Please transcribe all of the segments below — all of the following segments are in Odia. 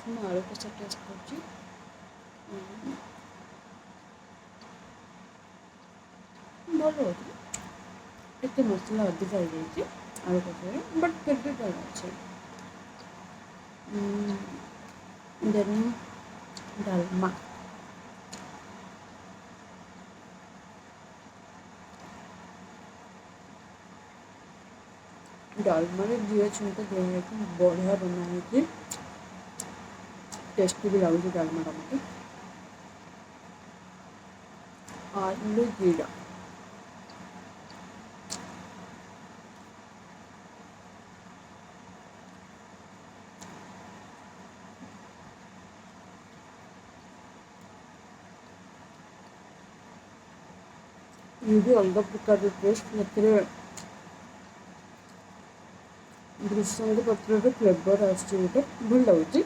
ମୁଁ ଆଳୁ କଷା ଟେଷ୍ଟ କରୁଛି। ଭଲ ହେଉଛି, ଟିକେ ମସଲା ଅଧିକା ହେଇଯାଇଛି ଆଳୁ କଷାରେ, ବଟ୍ ଫିର୍ ବି ଭଲ ଅଛି। ଦେନ୍ ଡାଲମା। ଡାଲମାରେ ଜିରା ଛୁଙ୍କ ଦିଆହେଇକି ବଢ଼ିଆ ବନା ହେଇଛି, टेस्टी भी लाଗୁଛି ଡାଲମାଟା ମୋତେ। ଆଲୁ ଜିରା ये भी अलग प्रकार टेस्ट, ସେଥିରେ ଭୃଷଙ୍ଗ ପତ୍ରର ଫ୍ଲେଭର୍ ଆସୁଛି, ଗୋଟେ ଭଲ ଲାଗୁଛି।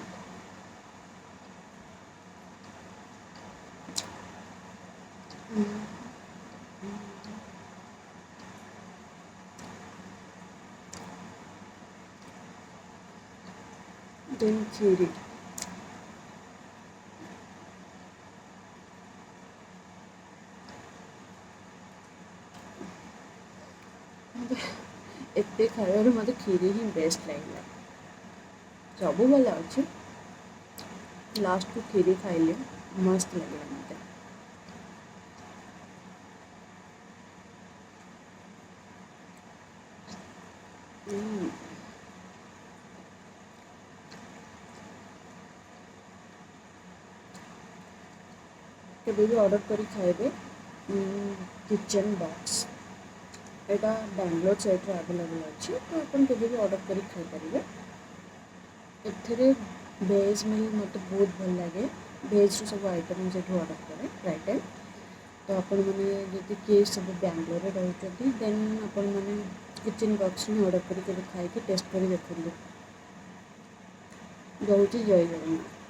ଦେନ୍ ଖିରି। ଏତେ ଖାଇବାରୁ ମୋତେ ଖିରି ହିଁ ବେଷ୍ଟ ଲାଗିଲା। ସବୁ ଭଲ ଅଛି, ଲାଷ୍ଟକୁ ଖିରି ଖାଇଲେ ମସ୍ତ ଲାଗିଲା ମୋତେ। କେବେ ବି ଅର୍ଡ଼ର କରି ଖାଇବେ କିଚେନ୍ ବକ୍ସ, ଏଇଟା ବାଙ୍ଗାଲୋର ସାଇଟ୍ରେ ଆଭେଲେବୁଲ୍ ଅଛି, ତ ଆପଣ କେବେ ବି ଅର୍ଡ଼ର କରି ଖାଇପାରିବେ। ଏଥିରେ ଭେଜ୍ ମିଲ୍ ମୋତେ ବହୁତ ଭଲ ଲାଗେ, ଭେଜ୍ର ସବୁ ଆଇଟମ୍ ମୁଁ ସେଇଠୁ ଅର୍ଡ଼ର କରେ ପ୍ରାୟ ଟାଇମ୍। ତ ଆପଣମାନେ ଯଦି କିଏ ସବୁ ବାଙ୍ଗାଲୋରରେ ରହୁଛନ୍ତି, ଦେନ୍ ଆପଣମାନେ କିଚେନ୍ ବକ୍ସ ହିଁ ଅର୍ଡ଼ର କରି କେବେ ଖାଇକି ଟେଷ୍ଟ କରି ଦେଖନ୍ତୁ। ରହୁଛି, ଜୟ ଜଗନ୍ନାଥ।